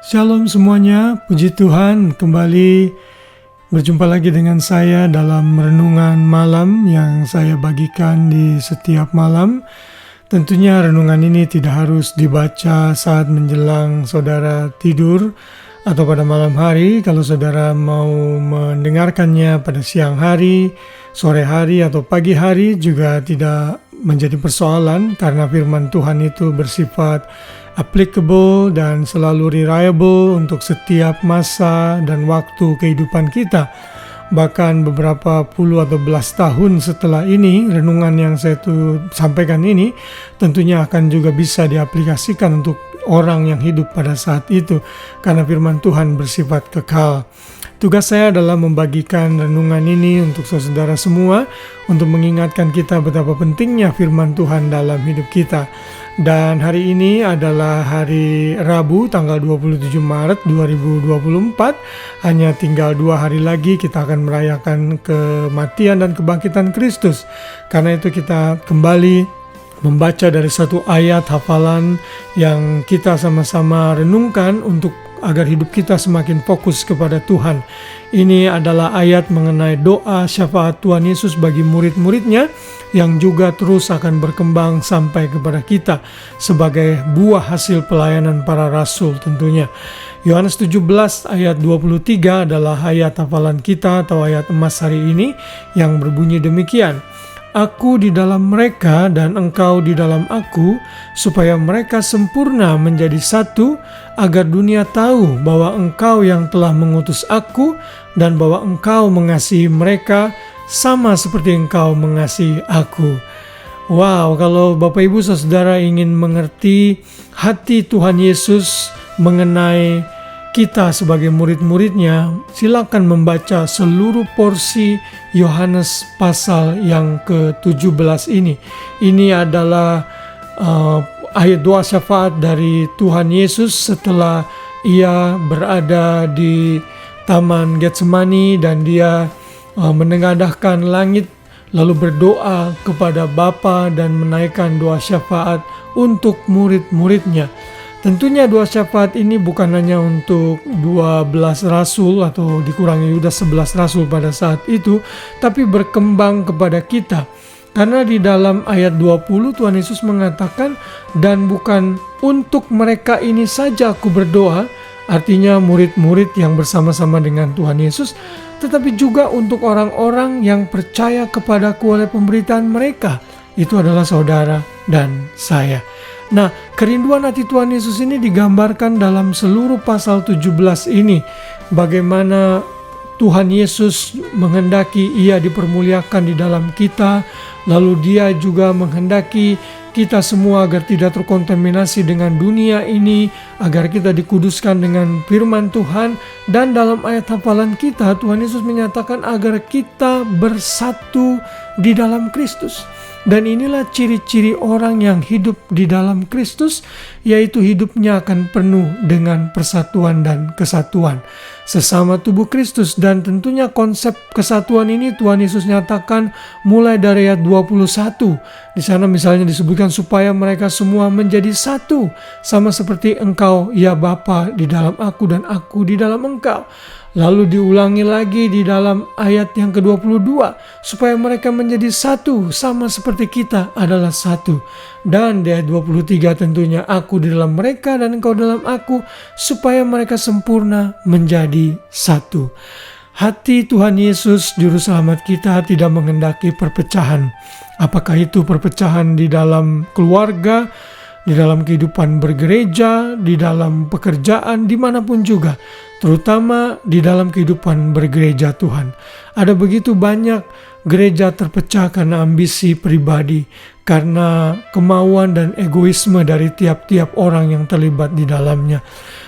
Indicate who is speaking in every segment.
Speaker 1: Shalom semuanya, puji Tuhan kembali berjumpa lagi dengan saya dalam renungan malam yang saya bagikan di setiap malam. Tentunya renungan ini tidak harus dibaca saat menjelang saudara tidur atau pada malam hari. Kalau saudara mau mendengarkannya pada siang hari, sore hari atau pagi hari juga tidak menjadi persoalan karena firman Tuhan itu bersifat applicable dan selalu reliable untuk setiap masa dan waktu kehidupan kita. Bahkan beberapa puluh atau belas tahun setelah ini, renungan yang saya sampaikan ini tentunya akan juga bisa diaplikasikan untuk orang yang hidup pada saat itu, karena firman Tuhan bersifat kekal. Tugas saya adalah membagikan renungan ini untuk saudara semua, untuk mengingatkan kita betapa pentingnya firman Tuhan dalam hidup kita. Dan hari ini adalah hari Rabu tanggal 27 Maret 2024. Hanya tinggal 2 hari lagi kita akan merayakan kematian dan kebangkitan Kristus. Karena itu kita kembali membaca dari satu ayat hafalan yang kita sama-sama renungkan untuk agar hidup kita semakin fokus kepada Tuhan. Ini adalah ayat mengenai doa syafaat Tuhan Yesus bagi murid-muridnya yang juga terus akan berkembang sampai kepada kita sebagai buah hasil pelayanan para rasul tentunya. Yohanes 17 ayat 23 adalah ayat hafalan kita atau ayat emas hari ini yang berbunyi demikian. Aku di dalam mereka dan engkau di dalam aku, supaya mereka sempurna menjadi satu, agar dunia tahu bahwa engkau yang telah mengutus aku dan bahwa engkau mengasihi mereka sama seperti engkau mengasihi aku. Wow, kalau Bapak Ibu Saudara ingin mengerti hati Tuhan Yesus mengenai kita sebagai murid-muridnya, silakan membaca seluruh porsi Yohanes pasal yang ke-17 ini. Ini adalah ayat doa syafaat dari Tuhan Yesus setelah ia berada di Taman Getsemani dan dia menengadahkan langit lalu berdoa kepada Bapa dan menaikkan doa syafaat untuk murid-muridnya. Tentunya doa syafaat ini bukan hanya untuk 12 rasul atau dikurangi Yudas 11 rasul pada saat itu, tapi berkembang kepada kita. Karena di dalam ayat 20 Tuhan Yesus mengatakan, dan bukan untuk mereka ini saja aku berdoa, artinya murid-murid yang bersama-sama dengan Tuhan Yesus, tetapi juga untuk orang-orang yang percaya kepadaku oleh pemberitaan mereka. Itu adalah saudara dan saya. Nah, kerinduan hati Tuhan Yesus ini digambarkan dalam seluruh pasal 17 ini. Bagaimana Tuhan Yesus menghendaki ia dipermuliakan di dalam kita, lalu dia juga menghendaki kita semua agar tidak terkontaminasi dengan dunia ini, agar kita dikuduskan dengan firman Tuhan. Dan dalam ayat hafalan kita, Tuhan Yesus menyatakan agar kita bersatu di dalam Kristus. Dan inilah ciri-ciri orang yang hidup di dalam Kristus, yaitu hidupnya akan penuh dengan persatuan dan kesatuan sesama tubuh Kristus. Dan tentunya konsep kesatuan ini Tuhan Yesus nyatakan mulai dari ayat 21. Di sana misalnya disebutkan supaya mereka semua menjadi satu, sama seperti engkau ya Bapa di dalam aku dan aku di dalam engkau. Lalu diulangi lagi di dalam ayat yang ke-22, supaya mereka menjadi satu sama seperti kita adalah satu. Dan di ayat 23 tentunya aku di dalam mereka dan engkau dalam aku, supaya mereka sempurna menjadi satu. Hati Tuhan Yesus Juru Selamat kita tidak menghendaki perpecahan. Apakah itu perpecahan di dalam keluarga, di dalam kehidupan bergereja, di dalam pekerjaan, dimanapun juga. Terutama di dalam kehidupan bergereja Tuhan. Ada begitu banyak gereja terpecah karena ambisi pribadi, karena kemauan dan egoisme dari tiap-tiap orang yang terlibat di dalamnya.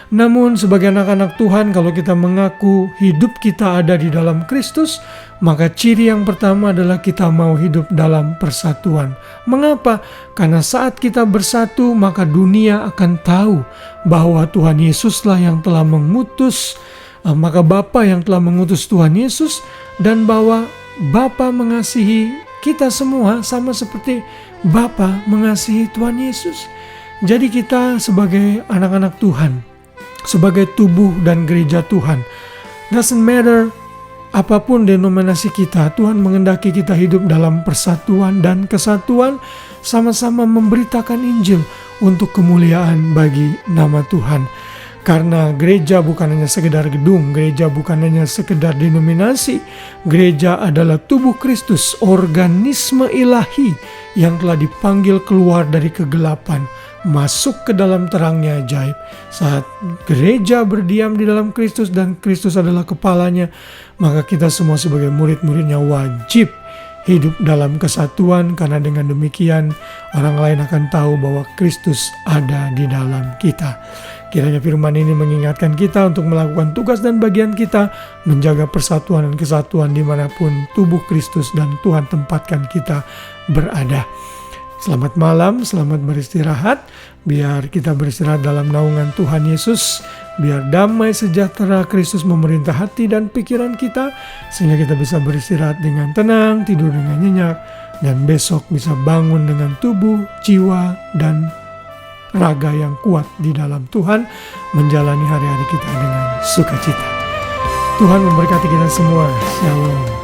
Speaker 1: Namun sebagai anak-anak Tuhan, kalau kita mengaku hidup kita ada di dalam Kristus, maka ciri yang pertama adalah kita mau hidup dalam persatuan. Mengapa? Karena saat kita bersatu, maka dunia akan tahu bahwa Tuhan Yesuslah yang telah mengutus, maka Bapa yang telah mengutus Tuhan Yesus, dan bahwa Bapa mengasihi kita semua sama seperti Bapa mengasihi Tuhan Yesus. Jadi kita sebagai anak-anak Tuhan sebagai tubuh dan gereja Tuhan. Doesn't matter apapun denominasi kita, Tuhan mengendaki kita hidup dalam persatuan dan kesatuan, sama-sama memberitakan Injil untuk kemuliaan bagi nama Tuhan. Karena gereja bukan hanya sekedar gedung, gereja bukan hanya sekedar denominasi, gereja adalah tubuh Kristus, organisme ilahi yang telah dipanggil keluar dari kegelapan, masuk ke dalam terangnya ajaib. Saat gereja berdiam di dalam Kristus dan Kristus adalah kepalanya, maka kita semua sebagai murid-muridnya wajib hidup dalam kesatuan, karena dengan demikian orang lain akan tahu bahwa Kristus ada di dalam kita. Kiranya firman ini mengingatkan kita untuk melakukan tugas dan bagian kita, menjaga persatuan dan kesatuan dimanapun tubuh Kristus dan Tuhan tempatkan kita berada. Selamat malam, selamat beristirahat. Biar kita beristirahat dalam naungan Tuhan Yesus. Biar damai sejahtera Kristus memerintah hati dan pikiran kita, sehingga kita bisa beristirahat dengan tenang, tidur dengan nyenyak, dan besok bisa bangun dengan tubuh, jiwa, dan raga yang kuat di dalam Tuhan, menjalani hari-hari kita dengan sukacita. Tuhan memberkati kita semua. Shalom.